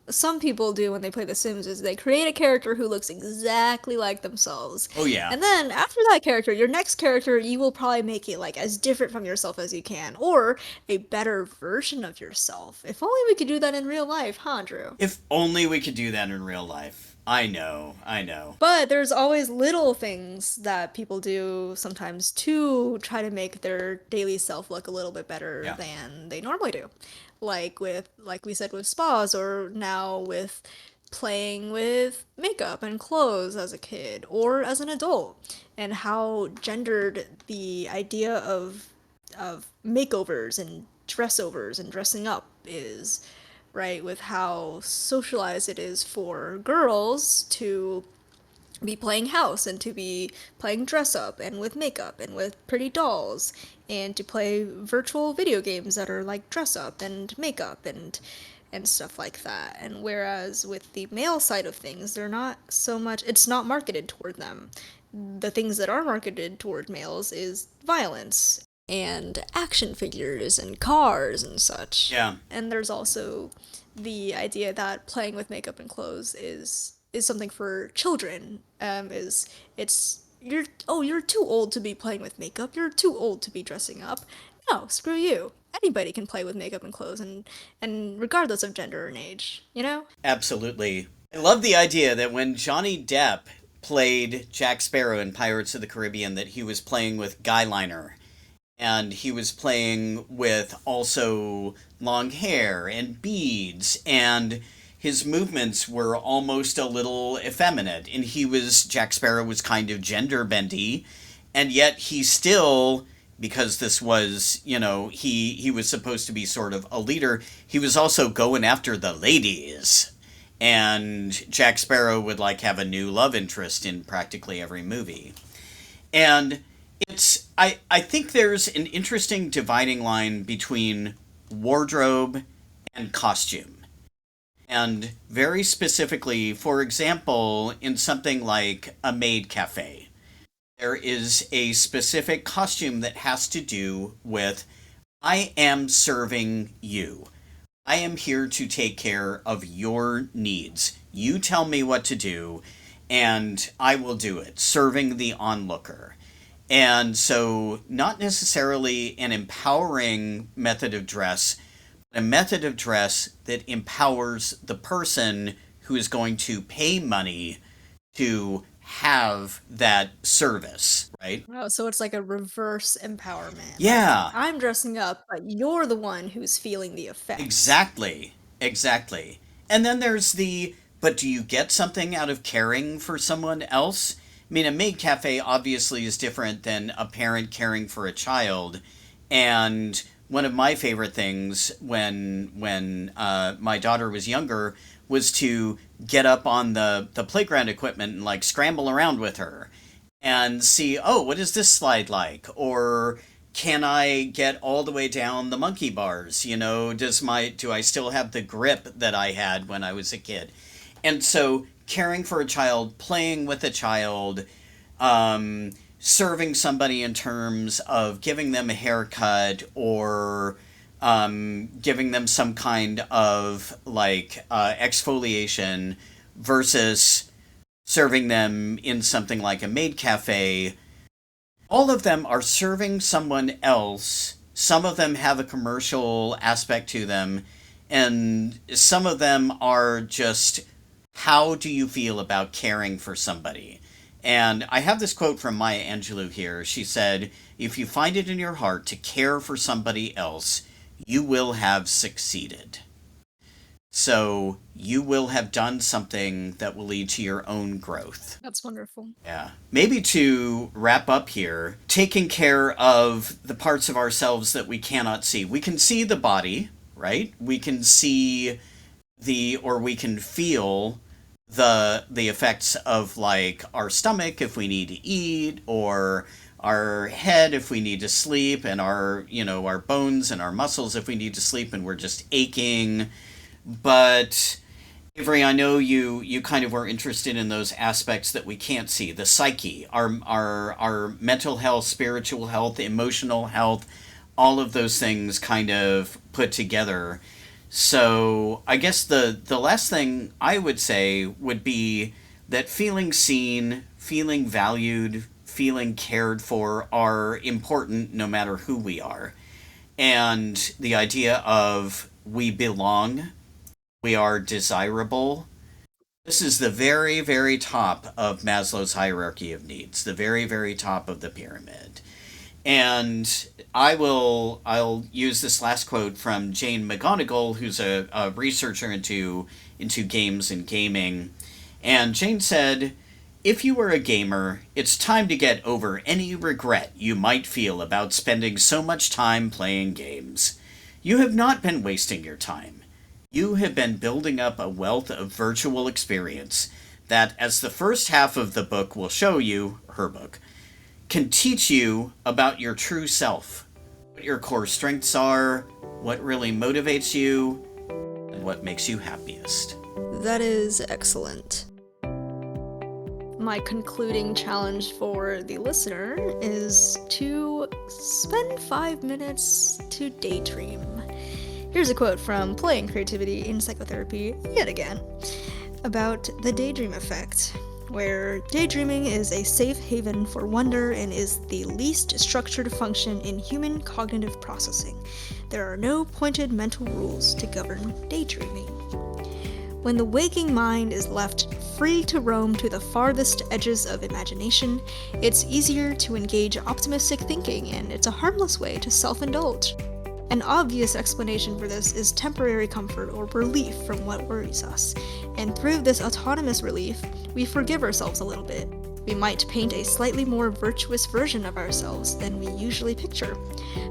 some people do when they play The Sims is they create a character who looks exactly like themselves. Oh, yeah. And then after that character, your next character, you will probably make it like as different from yourself as you can, or a better version of yourself. If only we could do that in real life, huh, Drew? If only we could do that in real life. I know, I know. But there's always little things that people do sometimes to try to make their daily self look a little bit better Yeah. than they normally do. Like we said with spas, or now with playing with makeup and clothes as a kid or as an adult, and how gendered the idea of makeovers and dressovers and dressing up is, right? With how socialized it is for girls to be playing house and to be playing dress up and with makeup and with pretty dolls and to play virtual video games that are like dress up and makeup and stuff like that. And whereas with the male side of things, they're not so much, it's not marketed toward them. The things that are marketed toward males is violence and action figures and cars and such. Yeah. And there's also the idea that playing with makeup and clothes is something for children. Is it's you're too old to be playing with makeup. You're too old to be dressing up. No, screw you. Anybody can play with makeup and clothes, and regardless of gender and age, you know? Absolutely. I love the idea that when Johnny Depp played Jack Sparrow in Pirates of the Caribbean, that he was playing with guy liner, and he was playing with also long hair and beads, and his movements were almost a little effeminate, and Jack Sparrow was kind of gender bendy, and yet he still, because this was, he was supposed to be sort of a leader, he was also going after the ladies. And Jack Sparrow would like have a new love interest in practically every movie. And I think there's an interesting dividing line between wardrobe and costume. And very specifically, for example, in something like a maid cafe, there is a specific costume that has to do with I am serving you. I am here to take care of your needs. You tell me what to do, and I will do it, serving the onlooker. And so, not necessarily an empowering method of dress, but a method of dress that empowers the person who is going to pay money to have that service, right? Oh, so it's like a reverse empowerment. Like, Yeah, I'm dressing up, but you're the one who's feeling the effects. exactly. Exactly. And then there's but do you get something out of caring for someone else? I mean, a maid cafe obviously is different than a parent caring for a child. And one of my favorite things when my daughter was younger was to get up on the playground equipment and like scramble around with her and see, oh, what is this slide like? Or can I get all the way down the monkey bars? Do I still have the grip that I had when I was a kid? And so caring for a child, playing with a child, serving somebody in terms of giving them a haircut or giving them some kind of like exfoliation versus serving them in something like a maid cafe. All of them are serving someone else. Some of them have a commercial aspect to them, and some of them are just how do you feel about caring for somebody? And I have this quote from Maya Angelou here. She said, if you find it in your heart to care for somebody else, you will have succeeded. So you will have done something that will lead to your own growth. That's wonderful. Yeah. Maybe to wrap up here, taking care of the parts of ourselves that we cannot see. We can see the body, right? We can see or we can feel the effects of like our stomach if we need to eat, or our head if we need to sleep, and our bones and our muscles if we need to sleep and we're just aching. But Avery, I know you kind of were interested in those aspects that we can't see, the psyche, our mental health, spiritual health, emotional health, all of those things kind of put together. So I guess the last thing I would say would be that feeling seen, feeling valued, feeling cared for are important no matter who we are. And the idea of we belong, we are desirable, This is the very, very top of Maslow's hierarchy of needs, the very, very top of the pyramid. And I'll use this last quote from Jane McGonigal, who's a researcher into games and gaming. And Jane said, "If you are a gamer, it's time to get over any regret you might feel about spending so much time playing games. You have not been wasting your time. You have been building up a wealth of virtual experience that, as the first half of the book will show you, her book, can teach you about your true self, what your core strengths are, what really motivates you, and what makes you happiest." That is excellent. My concluding challenge for the listener is to spend 5 minutes to daydream. Here's a quote from Play and Creativity in Psychotherapy, yet again, about the daydream effect, where daydreaming is a safe haven for wonder and is the least structured function in human cognitive processing. There are no pointed mental rules to govern daydreaming. When the waking mind is left free to roam to the farthest edges of imagination, it's easier to engage optimistic thinking, and it's a harmless way to self-indulge. An obvious explanation for this is temporary comfort or relief from what worries us, and through this autonomous relief, we forgive ourselves a little bit. We might paint a slightly more virtuous version of ourselves than we usually picture.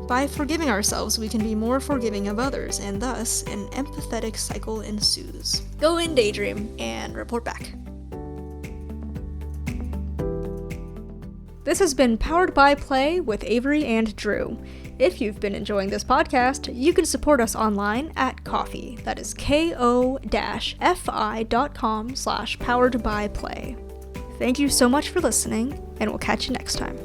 By forgiving ourselves, we can be more forgiving of others, and thus, an empathetic cycle ensues. Go and daydream, and report back. This has been Powered by Play with Avery and Drew. If you've been enjoying this podcast, you can support us online at Ko-fi. That is ko-fi.com/poweredbyplay. Thank you so much for listening, and we'll catch you next time.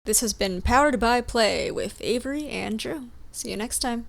This has been Powered by Play with Avery and Drew. See you next time.